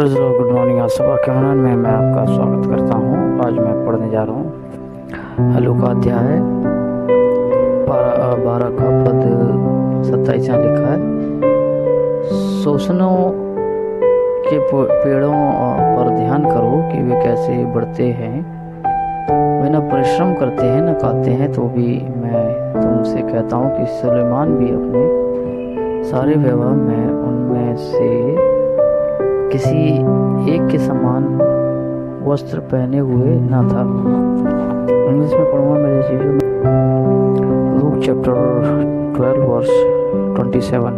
Praise Lord, good morning. आज सुबह के मनन में मैं आपका स्वागत करता हूँ। आज मैं पढ़ने जा रहा हूँ हल्लू का अध्याय 12 का पद 27 में लिखा है, सोसनों के पेड़ों पर ध्यान करो कि वे कैसे बढ़ते हैं, वे न परिश्रम करते हैं न खाते हैं, तो भी मैं तुमसे कहता हूँ कि सुलेमान भी अपने सारे वैभव में उनमें से किसी एक के समान वस्त्र पहने हुए न था। इंग्लिश में पढ़ूंगा मेरे चीज़ों में। Luke chapter 12 verse 27।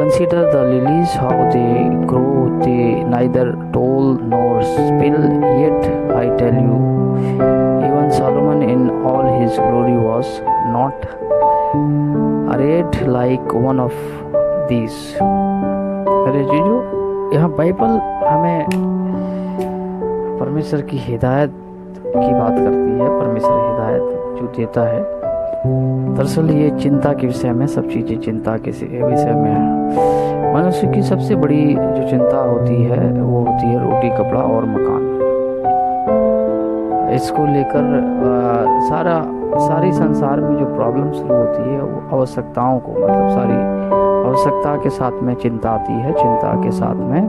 Consider the lilies, how they grow, they neither toil nor spin, yet I tell you, even Solomon in all his glory was not arrayed like one of these। अरे जीजू, यहाँ Bible हमें परमेश्वर की हिदायत की बात करती है। परमेश्वर हिदायत जो देता है, दरअसल ये चिंता के विषय में, सब चीज़ें चिंता के विषय में है। मनुष्य की सबसे बड़ी जो चिंता होती है वो होती है रोटी, कपड़ा और मकान। इसको लेकर सारी संसार में जो प्रॉब्लम शुरू होती है वो आवश्यकताओं को, मतलब सारी आवश्यकता के साथ में चिंता आती है, चिंता के साथ में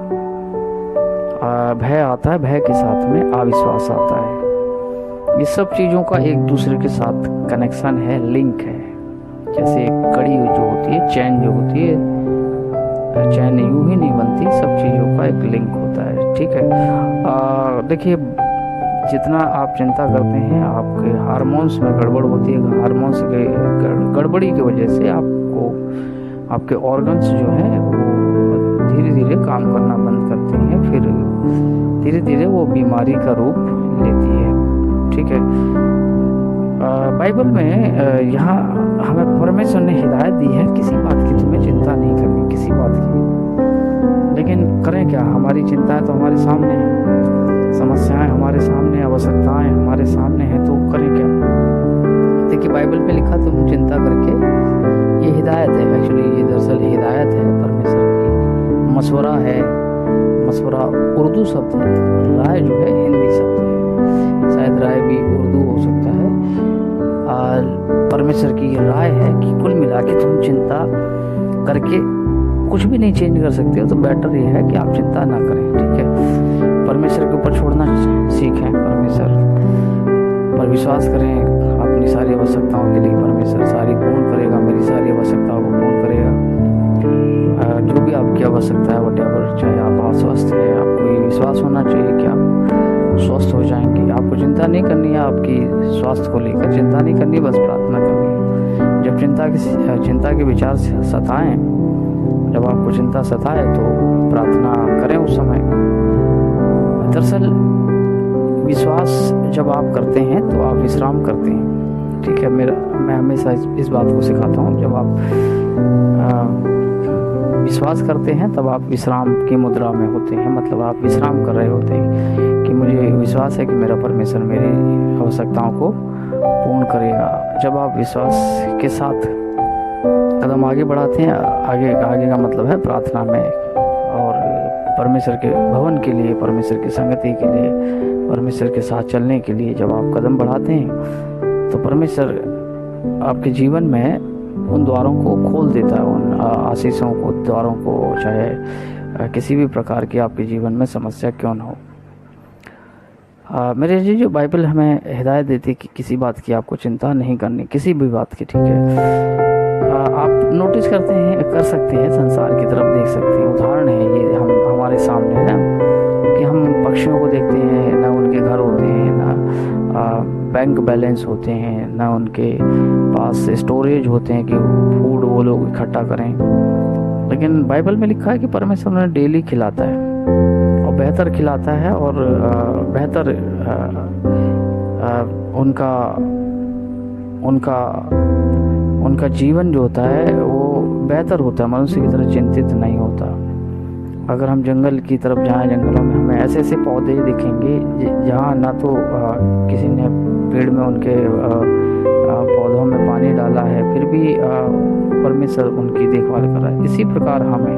भय आता है, भय के साथ में अविश्वास आता है। ये सब चीज़ों का एक दूसरे के साथ कनेक्शन है, लिंक है। जैसे कड़ी जो होती है, चैन जो होती है, चैन यूं ही नहीं बनती, सब चीज़ों का एक लिंक होता है। ठीक है, देखिए, जितना आप चिंता करते हैं, आपके हार्मोन्स में गड़बड़ होती है। हार्मोन्स के गड़बड़ी की वजह से आपके ऑर्गन्स जो हैं वो धीरे धीरे काम करना बंद करते हैं, फिर धीरे धीरे वो बीमारी का रूप लेती है। ठीक है, बाइबल में यहाँ हमें परमेश्वर ने हिदायत दी है, किसी बात की तुम्हें चिंता नहीं करनी, किसी बात की। लेकिन करें क्या? हमारी चिंताएं तो हमारे सामने हैं, समस्याएं हमारे सामने, आवश्यकताएं हमारे सामने हैं, तो करें क्या? देखिए, बाइबल में लिखा, तुम चिंता करके, ये हिदायत है। एक्चुअली ये दरअसल हिदायत है परमेश्वर की। मशवरा है, मशवरा उर्दू शब्द है, राय जो है हिंदी शब्द है। शायद राय भी उर्दू हो सकता है। और परमेश्वर की ये राय है कि कुल मिला के तुम चिंता करके कुछ भी नहीं चेंज कर सकते हो, तो बेटर ये है कि आप चिंता ना करें। ठीक है, परमेश्वर के ऊपर छोड़ना सीखें, परमेश्वर पर विश्वास करें। अपनी सारी आवश्यकताओं के लिए परमेश्वर सारी पूर्ण करेगा, मेरी सारी आवश्यकताओं को पूर्ण करेगा। जो भी आपकी आवश्यकता है, वटेवर, चाहे आप अस्वस्थ हैं, आपको ये विश्वास होना चाहिए कि आप स्वस्थ हो जाएंगे। आपको चिंता नहीं करनी है, आपकी स्वास्थ्य को लेकर चिंता नहीं करनी, बस प्रार्थना करनी है। जब चिंता के विचार सताएं, जब आपको चिंता सताए, तो प्रार्थना करें उस समय। दरअसल विश्वास जब आप करते हैं तो आप विश्राम करते हैं। ठीक है, मैं हमेशा इस बात को सिखाता हूँ, जब आप विश्वास करते हैं तब आप विश्राम की मुद्रा में होते हैं, मतलब आप विश्राम कर रहे होते हैं कि मुझे विश्वास है कि मेरा परमेश्वर मेरी आवश्यकताओं को पूर्ण करेगा। जब आप विश्वास के साथ कदम आगे बढ़ाते हैं, आगे का मतलब है प्रार्थना में, और परमेश्वर के भवन के लिए, परमेश्वर की संगति के लिए, परमेश्वर के साथ चलने के लिए जब आप कदम बढ़ाते हैं, तो परमेश्वर आपके जीवन में उन द्वारों को खोल देता है, उन आशीषों को, द्वारों को, चाहे किसी भी प्रकार की आपके जीवन में समस्या क्यों ना हो। मेरे जी, जो बाइबल हमें हिदायत देती है कि किसी बात की आपको चिंता नहीं करनी, किसी भी बात की। ठीक है, आप नोटिस करते हैं, कर सकते हैं, संसार की तरफ देख सकते हैं। उदाहरण है ये हमारे सामने है ना, कि हम पक्षियों को देखते हैं, ना उनके घर होते हैं, ना बैंक बैलेंस होते हैं, ना उनके पास स्टोरेज होते हैं कि फूड वो लोग इकट्ठा करें। लेकिन बाइबल में लिखा है कि परमेश्वर उन्हें डेली खिलाता है, और बेहतर खिलाता है, और बेहतर उनका जीवन जो होता है वो बेहतर होता है, मनुष्य की तरह चिंतित नहीं होता। अगर हम जंगल की तरफ जाएं, जंगलों में हमें ऐसे ऐसे पौधे दिखेंगे जहाँ ना तो किसी ने पेड़ में उनके पौधों में पानी डाला है, फिर भी परमेश्वर उनकी देखभाल कर रहा है। इसी प्रकार हमें